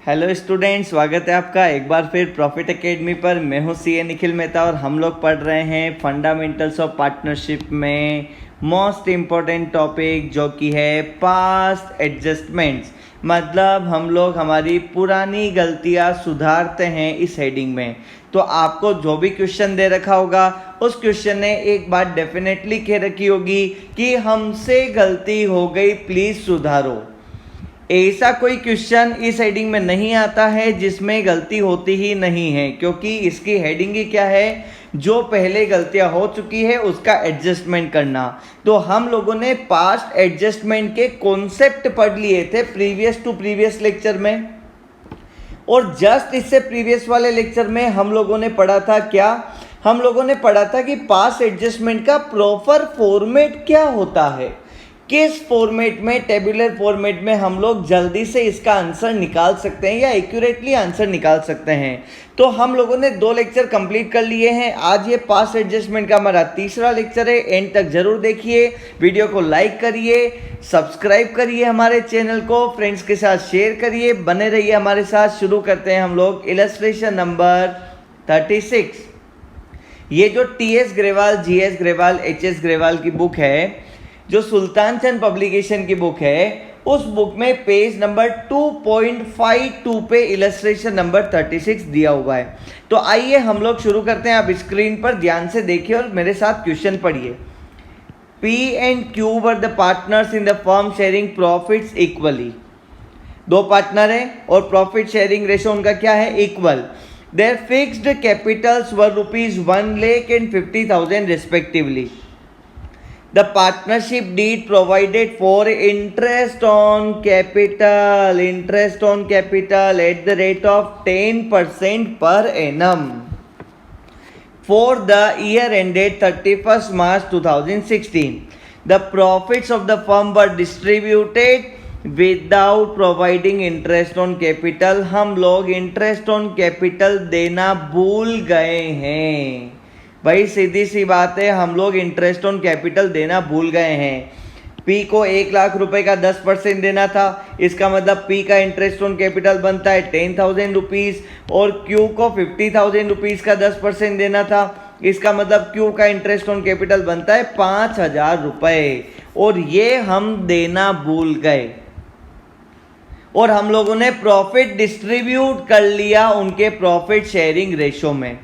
Hello student, स्वागत है आपका एक बार फिर प्रॉफिट एकेडमी पर। मैं हूं सीए निखिल मेहता और हम लोग पढ़ रहे हैं फंडामेंटल्स ऑफ पार्टनरशिप में मोस्ट इम्पॉर्टेंट टॉपिक जो कि है पास्ट एडजस्टमेंट्स। मतलब हम लोग हमारी पुरानी गलतियां सुधारते हैं इस हेडिंग में। तो आपको जो भी क्वेश्चन दे रखा होगा उस क्वेश्चन ने एक बात डेफिनेटली कह रखी होगी कि हमसे गलती हो गई, प्लीज़ सुधारो। ऐसा कोई क्वेश्चन इस हेडिंग में नहीं आता है जिसमें गलती होती ही नहीं है, क्योंकि इसकी हेडिंग ही क्या है, जो पहले गलतियां हो चुकी है उसका एडजस्टमेंट करना। तो हम लोगों ने पास्ट एडजस्टमेंट के कॉन्सेप्ट पढ़ लिए थे प्रीवियस टू प्रीवियस लेक्चर में, और जस्ट इससे प्रीवियस वाले लेक्चर में हम लोगों ने पढ़ा था क्या, हम लोगों ने पढ़ा था कि पास्ट एडजस्टमेंट का प्रॉपर फॉर्मेट क्या होता है, किस फॉर्मेट में, टेबुलर फॉर्मेट में हम लोग जल्दी से इसका आंसर निकाल सकते हैं या एक्यूरेटली आंसर निकाल सकते हैं। तो हम लोगों ने 2 लेक्चर कंप्लीट कर लिए हैं। आज ये पास्ट एडजस्टमेंट का हमारा तीसरा लेक्चर है। एंड तक जरूर देखिए, वीडियो को लाइक करिए, सब्सक्राइब करिए हमारे चैनल को, फ्रेंड्स के साथ शेयर करिए, बने रहिए हमारे साथ। शुरू करते हैं हम लोग इलस्ट्रेशन नंबर 36। ये जो TS Grewal, GS Grewal, HS Grewal की बुक है, जो सुल्तान चंद पब्लिकेशन की बुक है, उस बुक में पेज नंबर 2.52 पे इलस्ट्रेशन नंबर 36 दिया हुआ है। तो आइए हम लोग शुरू करते हैं। आप स्क्रीन पर ध्यान से देखिए और मेरे साथ क्वेश्चन पढ़िए। P and Q were the partners in the firm sharing profits equally. 2 partner है और प्रॉफिट शेयरिंग रेशो उनका क्या है, equal. Their fixed capitals were ₹1,00,000 and 50,000 respectively. The partnership deed provided for interest on capital at the rate of 10% per annum for the year ended 31st March 2016. The profits of the firm were distributed without providing interest on capital. हम लोग interest on capital देना भूल गए हैं भाई, सीधी सी बात है, हम लोग इंटरेस्ट ऑन कैपिटल देना भूल गए हैं। P को 1 लाख रुपए का 10% देना था, इसका मतलब P का इंटरेस्ट ऑन कैपिटल बनता है 10,000 रुपीज़, और Q को 50,000 रुपीज़ का 10% देना था, इसका मतलब Q का इंटरेस्ट ऑन कैपिटल बनता है 5,000 रुपये, और ये हम देना भूल गए और हम लोगों ने प्रॉफिट डिस्ट्रीब्यूट कर लिया उनके प्रॉफिट शेयरिंग रेशो में।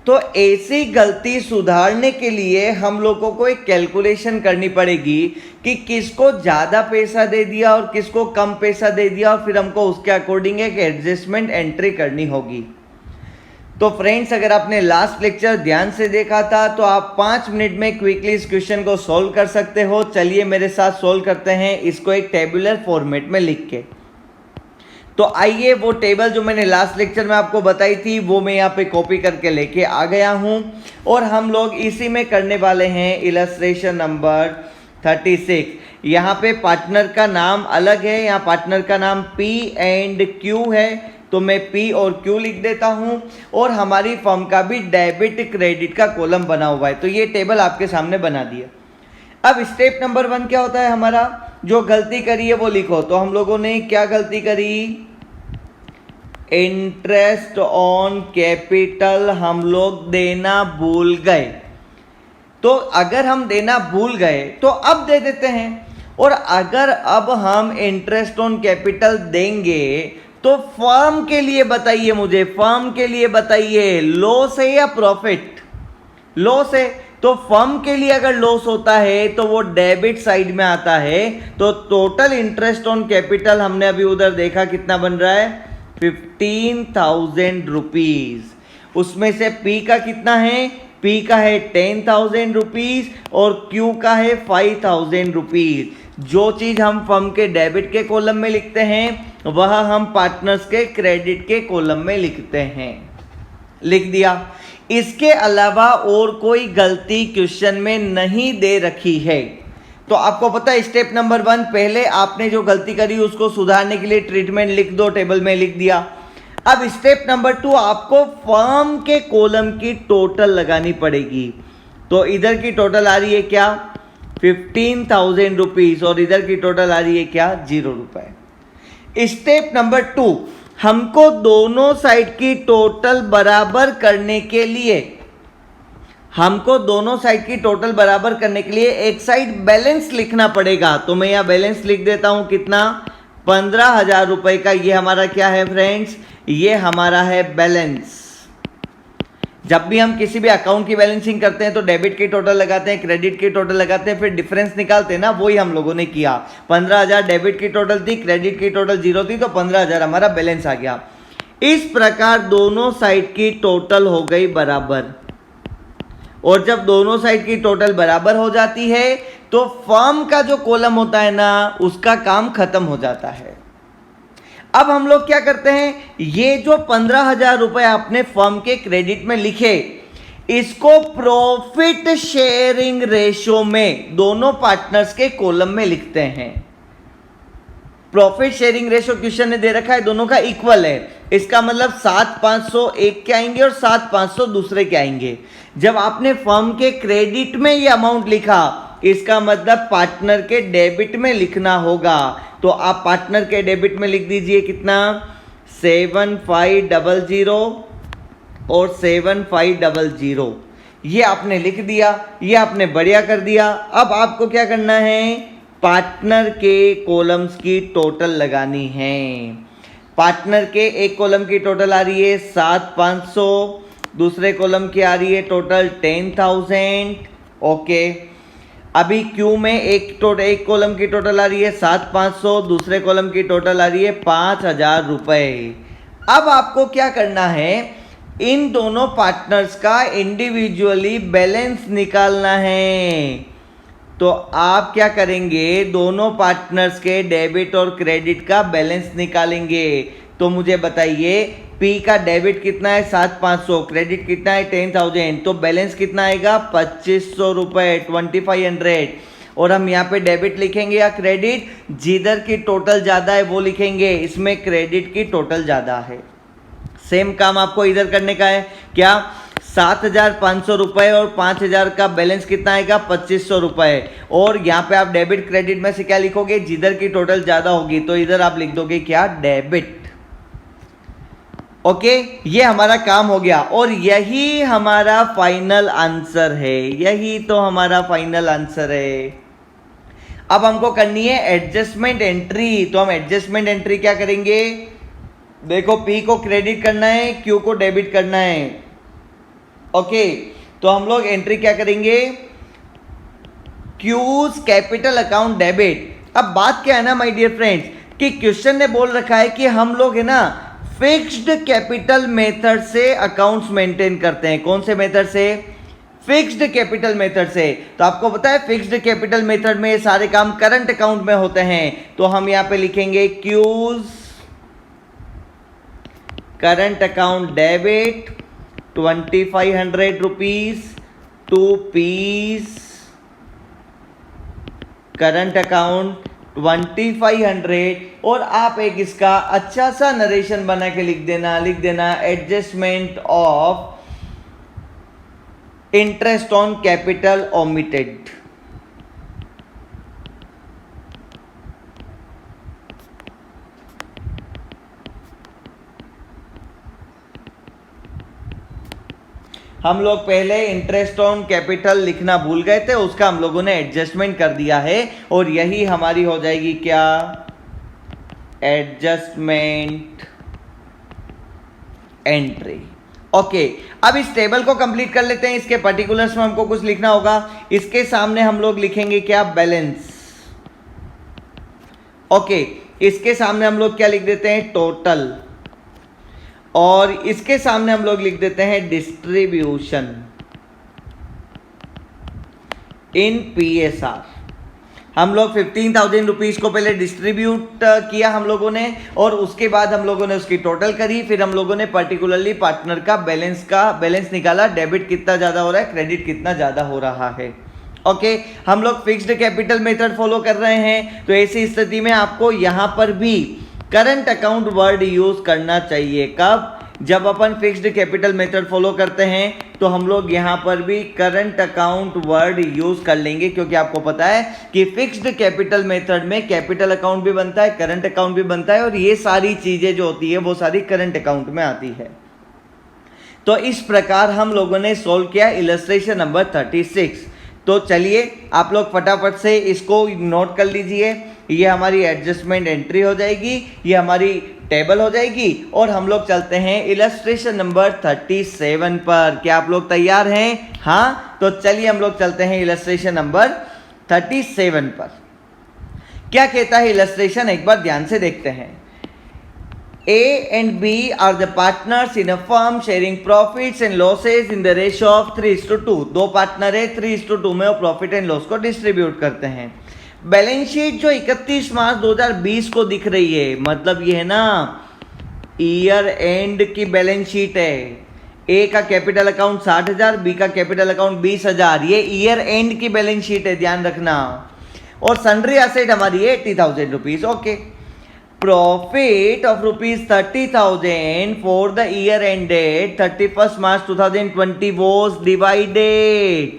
तो ऐसी गलती सुधारने के लिए हम लोगों को एक कैलकुलेशन करनी पड़ेगी कि किसको ज़्यादा पैसा दे दिया और किसको कम पैसा दे दिया, और फिर हमको उसके अकॉर्डिंग एक एडजस्टमेंट एंट्री करनी होगी। तो फ्रेंड्स, अगर आपने लास्ट लेक्चर ध्यान से देखा था तो आप 5 मिनट में क्विकली इस क्वेश्चन को सॉल्व कर सकते हो। चलिए मेरे साथ सॉल्व करते हैं इसको एक टेबुलर फॉर्मेट में लिख के। तो आइए, वो टेबल जो मैंने लास्ट लेक्चर में आपको बताई थी वो मैं यहाँ पे कॉपी करके लेके आ गया हूँ, और हम लोग इसी में करने वाले हैं इलस्ट्रेशन नंबर 36। यहाँ पे पार्टनर का नाम अलग है, यहाँ पार्टनर का नाम P एंड Q है, तो मैं P और Q लिख देता हूँ, और हमारी फर्म का भी डेबिट क्रेडिट का कॉलम बना हुआ है। तो ये टेबल आपके सामने बना दिया। अब स्टेप नंबर 1 क्या होता है हमारा, जो गलती करी है वो लिखो। तो हम लोगों ने क्या गलती करी, इंटरेस्ट ऑन कैपिटल हम लोग देना भूल गए। तो अगर हम देना भूल गए तो अब दे देते हैं, और अगर अब हम इंटरेस्ट ऑन कैपिटल देंगे तो फर्म के लिए बताइए, मुझे फर्म के लिए बताइए, लॉस है या प्रॉफिट, लॉस है। तो फर्म के लिए अगर लॉस होता है तो वो डेबिट साइड में आता है। तो टोटल इंटरेस्ट ऑन कैपिटल हमने अभी उधर देखा कितना बन रहा है, 15,000 रुपीज़। उसमें से P का कितना है, P का है 10,000 रुपीज़ और Q का है 5,000 रुपीज़। जो चीज़ हम फर्म के डेबिट के कॉलम में लिखते हैं वह हम पार्टनर्स के क्रेडिट के कॉलम में लिखते हैं। लिख दिया। इसके अलावा और कोई गलती क्वेश्चन में नहीं दे रखी है। तो आपको पता है स्टेप नंबर 1, पहले आपने जो गलती करी उसको सुधारने के लिए ट्रीटमेंट लिख दो, टेबल में लिख दिया। अब स्टेप नंबर 2, आपको फर्म के कॉलम की टोटल लगानी पड़ेगी। तो इधर की टोटल आ रही है क्या, 15,000 रुपीज़, और इधर की टोटल आ रही है क्या, 0 रुपये। स्टेप नंबर 2, हमको दोनों साइड की टोटल बराबर करने के लिए एक साइड बैलेंस लिखना पड़ेगा। तो मैं यहां बैलेंस लिख देता हूं, कितना, 15,000 रुपए का। ये हमारा क्या है फ्रेंड्स, ये हमारा है बैलेंस। जब भी हम किसी भी अकाउंट की बैलेंसिंग करते हैं तो डेबिट की टोटल लगाते हैं, क्रेडिट की टोटल लगाते हैं, फिर डिफरेंस निकालते हैं ना, वही हम लोगों ने किया। 15,000 डेबिट की टोटल थी, क्रेडिट की टोटल 0 थी, तो 15,000 हमारा बैलेंस आ गया। इस प्रकार दोनों साइड की टोटल हो गई बराबर, और जब दोनों साइड की टोटल बराबर हो जाती है तो फर्म का जो कॉलम होता है ना, उसका काम खत्म हो जाता है। अब हम लोग क्या करते हैं, ये जो 15,000 रुपए आपने फर्म के क्रेडिट में लिखे, इसको प्रॉफिट शेयरिंग रेशो में दोनों पार्टनर्स के कॉलम में लिखते हैं। प्रॉफिट शेयरिंग रेशो क्वेश्चन ने दे रखा है, दोनों का इक्वल है। इसका मतलब 7,500 एक के आएंगे और 7,500 दूसरे के आएंगे। जब आपने फर्म के क्रेडिट में ये अमाउंट लिखा, इसका मतलब पार्टनर के डेबिट में लिखना होगा। तो आप पार्टनर के डेबिट में लिख दीजिए, कितना, 7,500 और 7,500। ये आपने लिख दिया, ये आपने बढ़िया कर दिया। अब आपको क्या करना है, पार्टनर के कॉलम्स की टोटल लगानी है। पार्टनर के एक कॉलम की टोटल आ रही है 7,500, दूसरे कॉलम की आ रही है टोटल 10,000। ओके, अभी क्यू में एक कॉलम की टोटल आ रही है 7,500, दूसरे कॉलम की टोटल आ रही है 5,000 रुपए। अब आपको क्या करना है, इन दोनों पार्टनर्स का इंडिविजुअली बैलेंस निकालना है। तो आप क्या करेंगे, दोनों पार्टनर्स के डेबिट और क्रेडिट का बैलेंस निकालेंगे। तो मुझे बताइए, पी का डेबिट कितना है 7,500, क्रेडिट कितना है 10,000, तो बैलेंस कितना आएगा 2,500 रुपए, 2,500। और हम यहाँ पे डेबिट लिखेंगे या क्रेडिट, जिधर की टोटल ज़्यादा है वो लिखेंगे। इसमें क्रेडिट की टोटल ज़्यादा है। सेम काम आपको इधर करने का है, क्या, 7,500 रुपए और 5,000 का बैलेंस कितना आएगा 2,500 रुपए। और यहाँ पे आप डेबिट क्रेडिट में से क्या लिखोगे, जिधर की टोटल ज़्यादा होगी तो इधर आप लिख दोगे क्या, डेबिट। ओके, ये हमारा काम हो गया और यही हमारा फाइनल आंसर है। यही तो हमारा फाइनल आंसर है। अब हमको करनी है एडजस्टमेंट एंट्री। तो हम एडजस्टमेंट एंट्री क्या करेंगे, देखो, पी को क्रेडिट करना है, क्यू को डेबिट करना है। ओके, तो हम लोग एंट्री क्या करेंगे, क्यूज कैपिटल अकाउंट डेबिट। अब बात क्या है ना माय डियर फ्रेंड्स, कि क्वेश्चन ने बोल रखा है कि हम लोग है ना फिक्स्ड कैपिटल मेथड से अकाउंट्स मेंटेन करते हैं। कौन से मेथड से, फिक्स्ड कैपिटल मेथड से। तो आपको पता है फिक्स्ड कैपिटल मेथड में ये सारे काम करंट अकाउंट में होते हैं। तो हम यहां पे लिखेंगे Q's current account debit 2,500 rupees to P's current account 2,500। और आप एक इसका अच्छा सा नरेशन बना के लिख देना adjustment of interest on capital omitted. हम लोग पहले इंटरेस्ट ऑन कैपिटल लिखना भूल गए थे, उसका हम लोगों ने एडजस्टमेंट कर दिया है और यही हमारी हो जाएगी क्या, एडजस्टमेंट एंट्री। ओके, अब इस टेबल को कंप्लीट कर लेते हैं। इसके पर्टिकुलर्स में हमको कुछ लिखना होगा। इसके सामने हम लोग लिखेंगे क्या, बैलेंस। ओके, इसके सामने हम लोग क्या लिख देते हैं, टोटल। और इसके सामने हम लोग लिख देते हैं डिस्ट्रीब्यूशन इन पीएसआर। हम लोग 15,000 रुपीज को पहले डिस्ट्रीब्यूट किया हम लोगों ने, और उसके बाद हम लोगों ने उसकी टोटल करी। फिर हम लोगों ने पर्टिकुलरली पार्टनर का बैलेंस निकाला, डेबिट कितना ज्यादा हो रहा है, क्रेडिट कितना ज्यादा हो रहा है। ओके, हम लोग फिक्स्ड कैपिटल मेथड फॉलो कर रहे हैं। तो ऐसी स्थिति में आपको यहां पर भी करंट अकाउंट वर्ड यूज करना चाहिए। कब, जब अपन फिक्स्ड कैपिटल मेथड फॉलो करते हैं तो हम लोग यहाँ पर भी करंट अकाउंट वर्ड यूज कर लेंगे, क्योंकि आपको पता है कि फिक्स्ड कैपिटल मेथड में कैपिटल अकाउंट भी बनता है, करंट अकाउंट भी बनता है, और ये सारी चीजें जो होती है वो सारी करंट अकाउंट में आती है। तो इस प्रकार हम लोगों ने सोल्व किया इलस्ट्रेशन नंबर 36। तो चलिए आप लोग फटाफट से इसको नोट कर लीजिए। ये हमारी एडजस्टमेंट एंट्री हो जाएगी, ये हमारी टेबल हो जाएगी, और हम लोग चलते हैं इलस्ट्रेशन नंबर 37 पर। क्या आप लोग तैयार हैं? हाँ, तो चलिए हम लोग चलते हैं इलस्ट्रेशन नंबर 37 पर। क्या कहता है इलस्ट्रेशन, एक बार ध्यान से देखते हैं। A and B are the partners in a firm sharing profits and losses in the ratio of 3:2। दो पार्टनर है, 3:2 में वो प्रॉफिट एंड लॉस को डिस्ट्रीब्यूट करते हैं। बैलेंस शीट जो 31 मार्च 2020 को दिख रही है, मतलब ये है ना ईयर एंड की बैलेंस शीट है। ए का कैपिटल अकाउंट 60,000, बी का कैपिटल अकाउंट 20,000, ये ईयर एंड की बैलेंस शीट है, ध्यान रखना। और सन्ड्री एसेट हमारी है 80,000 rupees. Okay, profit of rupees 30,000 for the year ended 31st March 2020 was divided।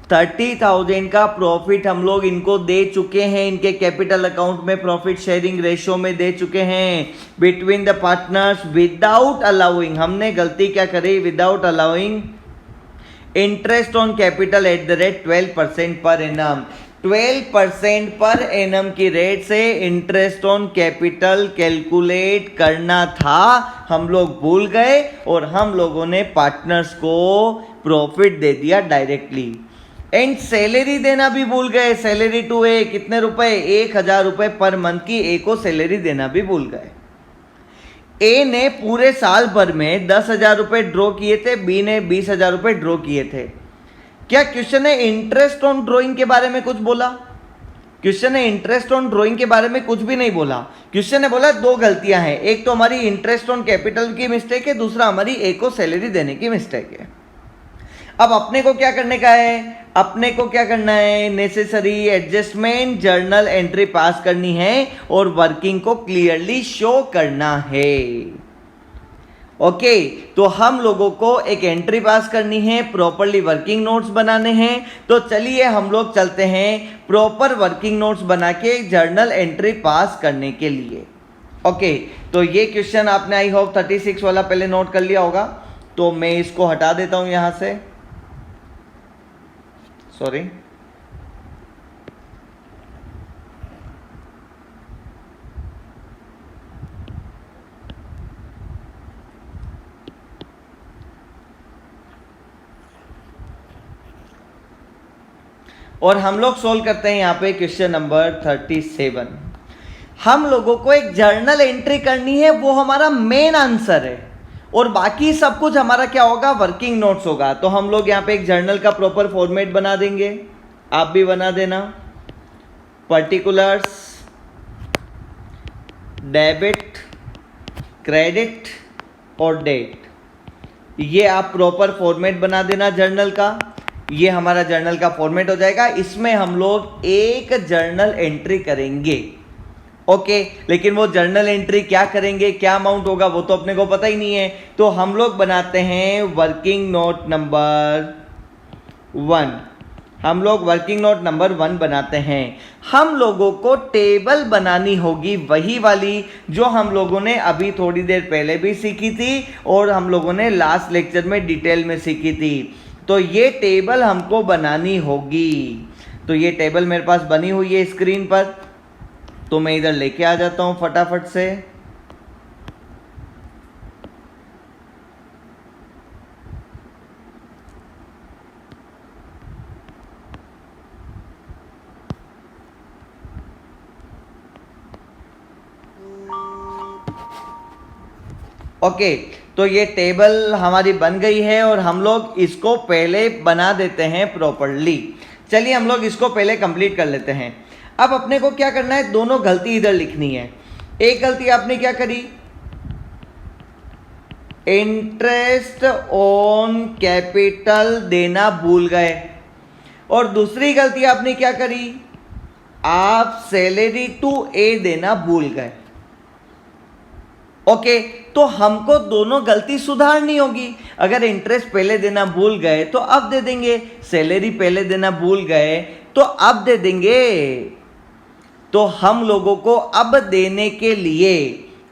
30,000 का प्रॉफिट हम लोग इनको दे चुके हैं, इनके कैपिटल अकाउंट में प्रॉफिट शेयरिंग रेशियो में दे चुके हैं between the partners without allowing. हमने गलती क्या करी? Without allowing interest on capital at the rate 12% per annum. 12% per annum की रेट से इंटरेस्ट ऑन कैपिटल कैलकुलेट करना था, हम लोग भूल गए और हम लोगों ने पार्टनर्स को प्रॉफिट दे दिया डायरेक्टली। एंड सैलरी देना भी भूल गए। सैलरी टू ए कितने रुपए? 1,000 रुपए पर मंथ की ए को सैलरी देना भी भूल गए। ए ने पूरे साल भर में 10,000 रुपए ड्रॉ किए थे, बी ने 20,000 रुपए ड्रॉ किए थे। क्या क्वेश्चन ने इंटरेस्ट ऑन ड्रॉइंग के बारे में कुछ बोला? क्वेश्चन ने इंटरेस्ट ऑन ड्रॉइंग के बारे में कुछ भी नहीं बोला। क्वेश्चन ने बोला दो गलतियां हैं, एक तो हमारी इंटरेस्ट ऑन कैपिटल की मिस्टेक है, दूसरा हमारी ए को सैलरी देने की मिस्टेक है। अब अपने को क्या करने का है? अपने को क्या करना है? नेसेसरी एडजस्टमेंट जर्नल एंट्री पास करनी है और वर्किंग को क्लियरली शो करना है। ओके, तो हम लोगों को एक एंट्री पास करनी है, प्रॉपरली वर्किंग नोट्स बनाने हैं। तो चलिए हम लोग चलते हैं प्रॉपर वर्किंग नोट्स बना के जर्नल एंट्री पास करने के लिए। ओके, तो ये क्वेश्चन आपने आई होप 36 वाला पहले नोट कर लिया होगा, तो मैं इसको हटा देता हूं यहां से, सॉरी। और हम लोग सोल्व करते हैं यहाँ पे क्वेश्चन नंबर 37। हम लोगों को एक जर्नल एंट्री करनी है, वो हमारा मेन आंसर है, और बाकी सब कुछ हमारा क्या होगा? वर्किंग नोट्स होगा। तो हम लोग यहाँ पे एक जर्नल का प्रॉपर फॉर्मेट बना देंगे, आप भी बना देना। पर्टिकुलर्स, डेबिट, क्रेडिट और डेट, ये आप प्रॉपर फॉर्मेट बना देना जर्नल का। ये हमारा जर्नल का फॉर्मेट हो जाएगा। इसमें हम लोग एक जर्नल एंट्री करेंगे। ओके, लेकिन वो जर्नल एंट्री क्या करेंगे, क्या अमाउंट होगा, वो तो अपने को पता ही नहीं है। तो हम लोग बनाते हैं वर्किंग नोट नंबर 1। हम लोग वर्किंग नोट नंबर 1 बनाते हैं। हम लोगों को टेबल बनानी होगी, वही वाली जो हम लोगों ने अभी थोड़ी देर पहले भी सीखी थी और हम लोगों ने लास्ट लेक्चर में डिटेल में सीखी थी। तो ये टेबल हमको बनानी होगी। तो ये टेबल मेरे पास बनी हुई है स्क्रीन पर, तो मैं इधर लेके आ जाता हूं फटाफट से। ओके, तो ये टेबल हमारी बन गई है और हम लोग इसको पहले बना देते हैं प्रॉपरली। चलिए हम लोग इसको पहले कंप्लीट कर लेते हैं। अब अपने को क्या करना है? दोनों गलती इधर लिखनी है। एक गलती आपने क्या करी? इंटरेस्ट ऑन कैपिटल देना भूल गए। और दूसरी गलती आपने क्या करी? आप सैलरी टू ए देना भूल गए। ओके, तो हमको दोनों गलती सुधारनी होगी। अगर इंटरेस्ट पहले देना भूल गए तो अब दे देंगे, सैलरी पहले देना भूल गए तो अब दे देंगे। तो हम लोगों को अब देने के लिए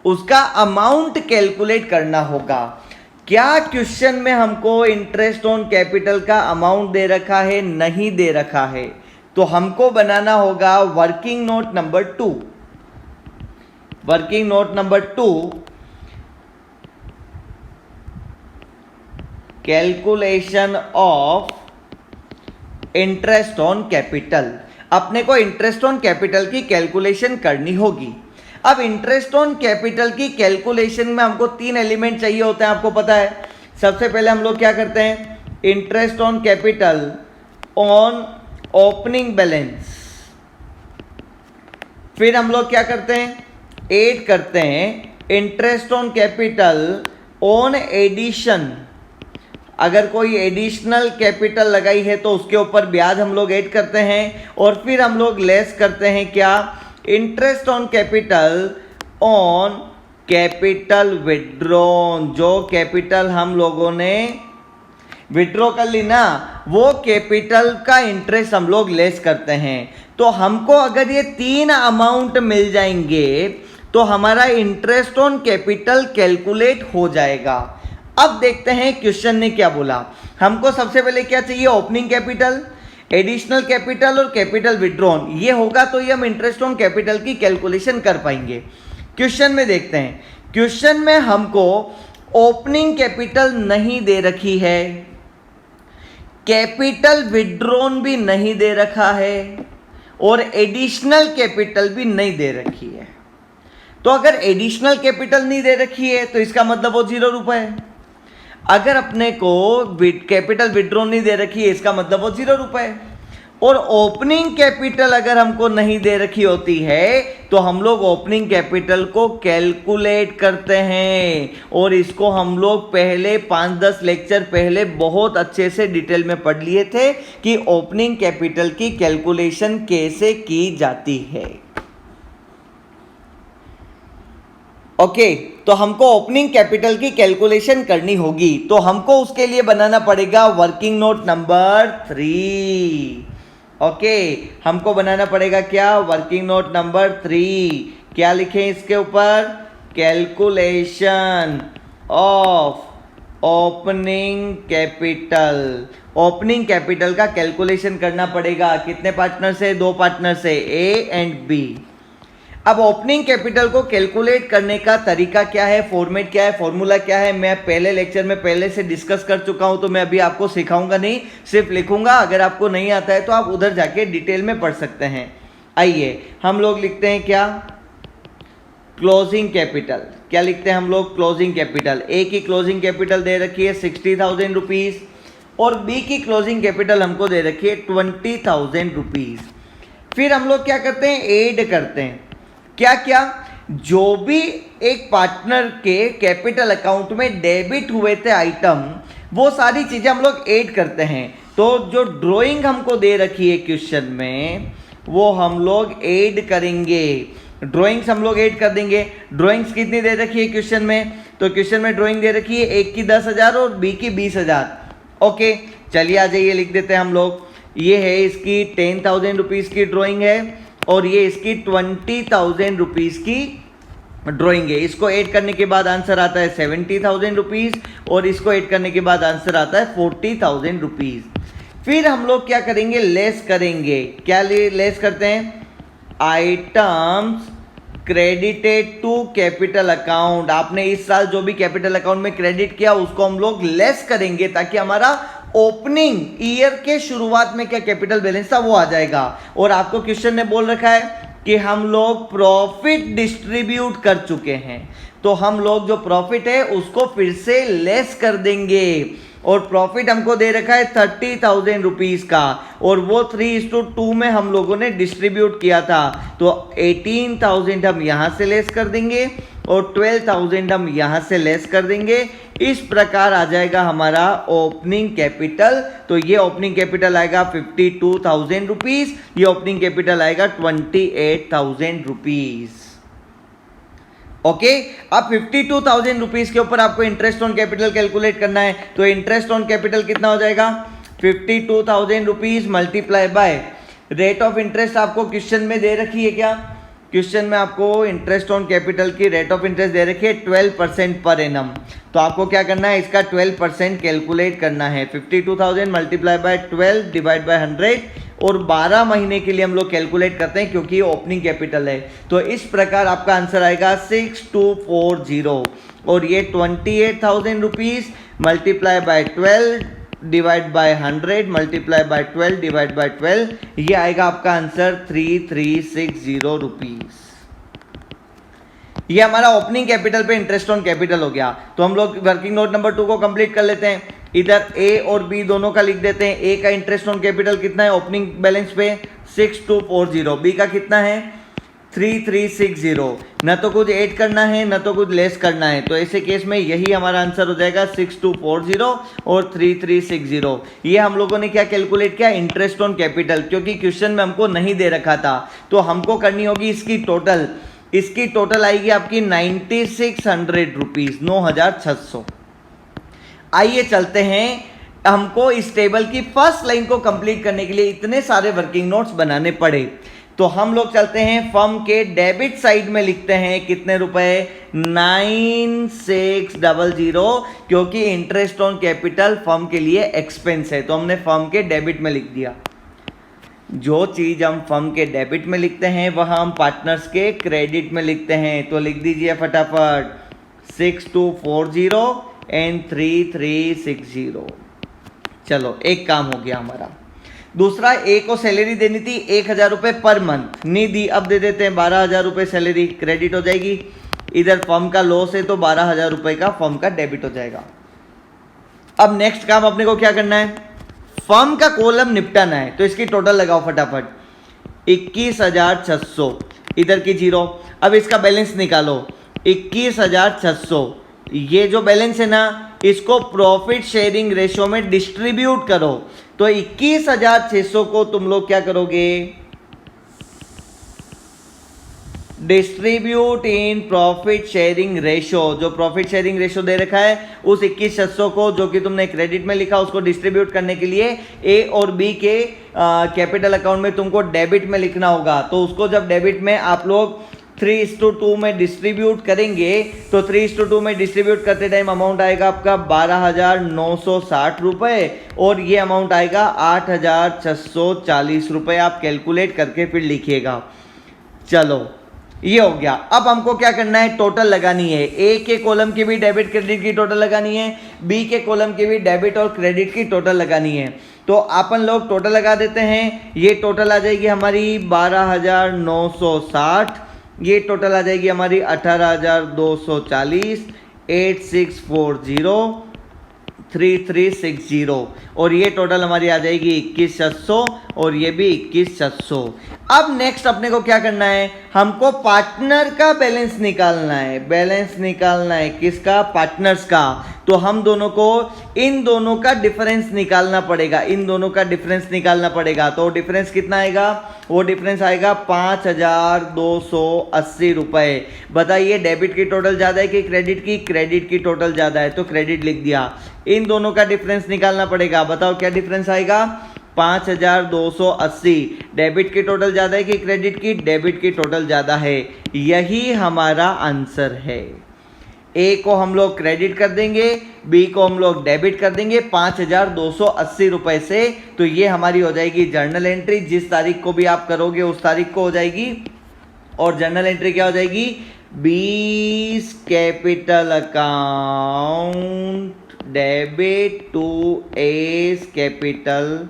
उसका अमाउंट कैलकुलेट करना होगा। क्या क्वेश्चन में हमको इंटरेस्ट ऑन कैपिटल का अमाउंट दे रखा है? नहीं दे रखा है। तो हमको बनाना होगा working note number 2। Working note number 2, calculation of interest on capital. अपने को इंटरेस्ट ऑन कैपिटल की कैलकुलेशन करनी होगी। अब इंटरेस्ट ऑन कैपिटल की कैलकुलेशन में हमको 3 एलिमेंट चाहिए होते हैं, आपको पता है। सबसे पहले हम लोग क्या करते हैं? Interest on capital on opening balance. फिर हम लोग क्या करते हैं? ऐड करते हैं interest on capital on addition. अगर कोई एडिशनल कैपिटल लगाई है तो उसके ऊपर ब्याज हम लोग ऐड करते हैं। और फिर हम लोग लेस करते हैं क्या? Interest on capital on capital withdrawn. जो कैपिटल हम लोगों ने विड्रॉ कर ली ना, वो कैपिटल का इंटरेस्ट हम लोग लेस करते हैं। तो हमको अगर ये 3 अमाउंट मिल जाएंगे तो हमारा इंटरेस्ट ऑन कैपिटल कैलकुलेट हो जाएगा। अब देखते हैं क्वेश्चन ने क्या बोला। हमको सबसे पहले क्या चाहिए? ओपनिंग कैपिटल, एडिशनल कैपिटल और कैपिटल विड्रॉन। ये होगा तो ये हम इंटरेस्ट ऑन कैपिटल की कैलकुलेशन कर पाएंगे। क्वेश्चन में देखते हैं। क्वेश्चन में हमको ओपनिंग कैपिटल नहीं दे रखी है, कैपिटल विड्रॉन भी नहीं दे रखा है और एडिशनल कैपिटल भी नहीं दे रखी है। तो अगर एडिशनल कैपिटल नहीं दे रखी है तो इसका मतलब वो 0 रुपए है। अगर अपने को कैपिटल विड्रॉ नहीं दे रखी है इसका मतलब वो 0 रुपए है। और ओपनिंग कैपिटल अगर हमको नहीं दे रखी होती है तो हम लोग ओपनिंग कैपिटल को कैलकुलेट करते हैं। और इसको हम लोग पहले 5-10 लेक्चर पहले बहुत अच्छे से डिटेल में पढ़ लिए थे कि ओपनिंग कैपिटल की कैलकुलेशन कैसे की जाती है। ओके, तो हमको ओपनिंग कैपिटल की कैलकुलेशन करनी होगी। तो हमको उसके लिए बनाना पड़ेगा वर्किंग नोट नंबर 3। ओके, हमको बनाना पड़ेगा क्या? Working note number 3। क्या लिखें इसके ऊपर? Calculation of opening capital. Opening capital का कैलकुलेशन करना पड़ेगा। कितने पार्टनर से? 2 पार्टनर से, ए एंड बी। अब ओपनिंग कैपिटल को कैलकुलेट करने का तरीका क्या है, फॉर्मेट क्या है, फॉर्मूला क्या है, मैं पहले लेक्चर में पहले से डिस्कस कर चुका हूं। तो मैं अभी आपको सिखाऊंगा नहीं, सिर्फ लिखूंगा। अगर आपको नहीं आता है तो आप उधर जाके डिटेल में पढ़ सकते हैं। आइए हम लोग लिखते हैं क्या? Closing capital. क्या लिखते हैं हम लोग? Closing capital. ए की क्लोजिंग कैपिटल दे रखी है 60,000 रुपीज और बी की क्लोजिंग कैपिटल हमको दे रखी है 20,000 रुपीज। फिर हम लोग क्या करते हैं? ऐड करते हैं। क्या क्या? जो भी एक पार्टनर के कैपिटल अकाउंट में डेबिट हुए थे आइटम, वो सारी चीजें हम लोग ऐड करते हैं। तो जो ड्राइंग हमको दे रखी है क्वेश्चन में वो हम लोग ऐड करेंगे। ड्राइंग्स हम लोग ऐड कर देंगे। ड्राइंग्स कितनी दे रखी है क्वेश्चन में? तो क्वेश्चन में ड्राइंग दे रखी है, एक की 10,000 और बी की 20,000। ओके, चलिए आ जाइए लिख देते हैं हम लोग। ये है इसकी 10,000 रुपीज की ड्राइंग है और ये इसकी 20,000 रुपीज की ड्राइंग है। इसको ऐड करने के बाद आंसर आता है 70,000 रुपीज और इसको ऐड करने के बाद आंसर आता है 40,000 रुपीज। फिर हम लोग क्या करेंगे? लेस करेंगे। क्या लेस करते हैं? Items credited to capital account. आपने इस साल जो भी कैपिटल अकाउंट में क्रेडिट किया उसको हम लोग लेस करेंगे ताकि हमारा ओपनिंग ईयर के शुरुआत में क्या कैपिटल बैलेंस था वो आ जाएगा। और आपको क्वेश्चन ने बोल रखा है कि हम लोग प्रॉफिट डिस्ट्रीब्यूट कर चुके हैं, तो हम लोग जो प्रॉफिट है उसको फिर से लेस कर देंगे। और प्रॉफिट हमको दे रखा है 30,000 रुपीज का और वो 3:2 में हम लोगों ने डिस्ट्रीब्यूट किया था। तो 18,000 हम यहां से लेस कर देंगे और 12,000 हम यहां से लेस कर देंगे। इस प्रकार आ जाएगा हमारा ओपनिंग कैपिटल। तो ये ओपनिंग कैपिटल आएगा 52,000 रुपीज, ये ओपनिंग कैपिटल आएगा 28,000 रुपीज। ओके। अब 52,000 रुपीज के ऊपर आपको इंटरेस्ट ऑन कैपिटल कैलकुलेट करना है, तो इंटरेस्ट ऑन कैपिटल कितना हो जाएगा, 52,000 rupees multiply by rate of interest आपको क्वेश्चन में दे रखी है क्या, क्वेश्चन में आपको इंटरेस्ट ऑन कैपिटल की रेट ऑफ इंटरेस्ट दे रखी है 12% पर एनम। तो आपको क्या करना है, इसका 12% कैलकुलेट करना है। 52,000 मल्टीप्लाई बाय 12 डिवाइड बाय 100 और 12 महीने के लिए हम लोग कैलकुलेट करते हैं क्योंकि ये ओपनिंग कैपिटल है। तो इस प्रकार आपका आंसर आएगा 6240 और ये 28,000 rupees multiply by 12 divide by 100 multiply by 12 divide by 12, ये आएगा आपका आंसर 3360 रुपीज। ये हमारा ओपनिंग कैपिटल पे इंटरेस्ट ऑन कैपिटल हो गया। तो हम लोग वर्किंग नोट नंबर 2 को कंप्लीट कर लेते हैं। इधर ए और बी दोनों का लिख देते हैं। ए का इंटरेस्ट ऑन कैपिटल कितना है ओपनिंग बैलेंस पे 6240, बी का कितना है 3360। न तो कुछ ऐड करना है न तो कुछ लेस करना है, तो ऐसे केस में यही हमारा आंसर हो जाएगा 6240 और 3360। ये हम लोगों ने क्या कैलकुलेट किया, इंटरेस्ट ऑन कैपिटल, क्योंकि क्वेश्चन में हमको नहीं दे रखा था तो हमको करनी होगी इसकी टोटल। इसकी टोटल आएगी आपकी 9600 रुपीज, 9600। आइए चलते हैं, हमको इस टेबल की फर्स्ट लाइन को कंप्लीट करने के लिए इतने सारे वर्किंग नोट्स बनाने पड़े, तो हम लोग चलते हैं फर्म के डेबिट साइड में लिखते हैं कितने रुपए 9600, क्योंकि इंटरेस्ट ऑन कैपिटल फर्म के लिए एक्सपेंस है, तो हमने फर्म के डेबिट में लिख दिया। जो चीज हम फर्म के डेबिट में लिखते हैं वह हम पार्टनर्स के क्रेडिट में लिखते हैं, तो लिख दीजिए फटाफट 6240 एंड 3360। चलो एक काम हो गया हमारा। दूसरा, ए को सैलरी देनी थी 1000 रुपये पर मंथ, नहीं दी, अब दे देते हैं 12,000 रुपये सैलरी क्रेडिट हो जाएगी। इधर फर्म का लॉस है तो 12,000 रुपये का फर्म का डेबिट हो जाएगा। अब नेक्स्ट काम अपने को क्या करना है, फर्म का कॉलम निपटाना है, तो इसकी टोटल लगाओ फटाफट 21,600, इधर की 0। अब इसका बैलेंस निकालो 21,600, ये जो बैलेंस है ना इसको प्रॉफिट शेयरिंग रेशियो में डिस्ट्रीब्यूट करो। तो 21,600 को तुम लोग क्या करोगे, distribute in profit sharing ratio. जो प्रॉफिट शेयरिंग रेशियो दे रखा है उस 21,600 को जो कि तुमने क्रेडिट में लिखा उसको डिस्ट्रीब्यूट करने के लिए ए और बी के कैपिटल अकाउंट में तुमको डेबिट में लिखना होगा। तो उसको जब डेबिट में आप लोग 3:2 में डिस्ट्रीब्यूट करेंगे तो 3:2 में डिस्ट्रीब्यूट करते टाइम अमाउंट आएगा आपका 12,960 रुपये और ये अमाउंट आएगा 8,640 रुपये। आप कैलकुलेट करके फिर लिखिएगा। चलो ये हो गया। अब हमको क्या करना है, टोटल लगानी है। ए के कॉलम की भी डेबिट क्रेडिट की टोटल लगानी है, बी के कॉलम की भी डेबिट और क्रेडिट की टोटल लगानी है। तो अपन लोग टोटल लगा देते हैं। ये टोटल आ जाएगी हमारी 12,960, ये टोटल आ जाएगी हमारी 18,240, 8640, 3360 और ये टोटल हमारी आ जाएगी 21,600 और ये भी 21,600। अब नेक्स्ट अपने को क्या करना है, हमको पार्टनर का बैलेंस निकालना है। बैलेंस निकालना है किसका, पार्टनर्स का। तो हम दोनों को इन दोनों का डिफरेंस निकालना पड़ेगा, इन दोनों का डिफरेंस निकालना पड़ेगा। तो डिफरेंस कितना आएगा, वो डिफरेंस आएगा 5,280 रुपये। बताइए डेबिट की टोटल ज़्यादा है कि क्रेडिट की, क्रेडिट की टोटल ज़्यादा है तो क्रेडिट लिख दिया। इन दोनों का डिफरेंस निकालना पड़ेगा। बताओ क्या डिफरेंस आएगा, 5,280। डेबिट की टोटल ज़्यादा है कि क्रेडिट की, डेबिट की टोटल ज़्यादा है। यही हमारा आंसर है। ए को हम लोग क्रेडिट कर देंगे, बी को हम लोग डेबिट कर देंगे 5,280 रुपये से। तो ये हमारी हो जाएगी जर्नल एंट्री। जिस तारीख को भी आप करोगे उस तारीख को हो जाएगी। और जर्नल एंट्री क्या हो जाएगी, 20 capital account debit to S capital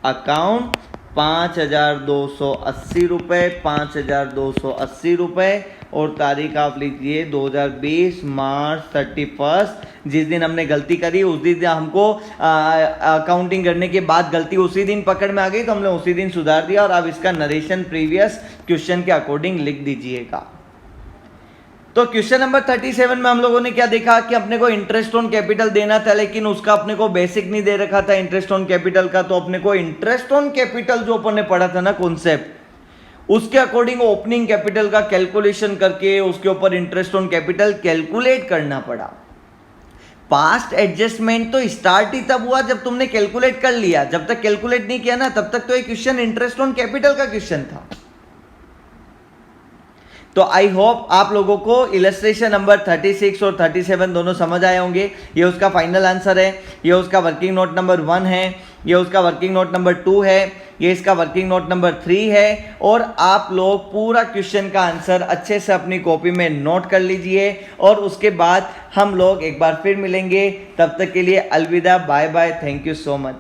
account 5,280 रुपये, 5,280 रुपये। और तारीख आप लीजिए 2020 मार्च 31। जिस दिन हमने गलती करी उस दिन हमको अकाउंटिंग करने के बाद गलती उसी दिन पकड़ में आ गई तो हमने उसी दिन सुधार दिया। और अब इसका नरेशन प्रीवियस क्वेश्चन के अकॉर्डिंग लिख दीजिएगा। तो क्वेश्चन नंबर 37 में हम लोगों ने क्या देखा कि अपने को इंटरेस्ट ऑन कैपिटल देना था, लेकिन उसका अपने को बेसिक नहीं दे रखा था इंटरेस्ट ऑन कैपिटल का। तो अपने को इंटरेस्ट ऑन कैपिटल जो अपन ने पढ़ा था ना कॉन्सेप्ट, उसके अकॉर्डिंग ओपनिंग कैपिटल का कैलकुलेशन करके उसके ऊपर इंटरेस्ट ऑन कैपिटल कैलकुलेट करना पड़ा। पास्ट एडजस्टमेंट तो स्टार्ट ही तब हुआ जब तुमने कैलकुलेट कर लिया, जब तक कैलकुलेट नहीं किया ना तब तक तो ये क्वेश्चन इंटरेस्ट ऑन कैपिटल का क्वेश्चन था। तो आई होप आप लोगों को इलस्ट्रेशन नंबर 36 और 37 दोनों समझ आए होंगे। ये उसका फाइनल आंसर है, ये उसका वर्किंग नोट नंबर 1 है, ये उसका वर्किंग नोट नंबर 2 है, ये इसका वर्किंग नोट नंबर 3 है। और आप लोग पूरा क्वेश्चन का आंसर अच्छे से अपनी कॉपी में नोट कर लीजिए और उसके बाद हम लोग एक बार फिर मिलेंगे। तब तक के लिए अलविदा, bye bye, thank you so much.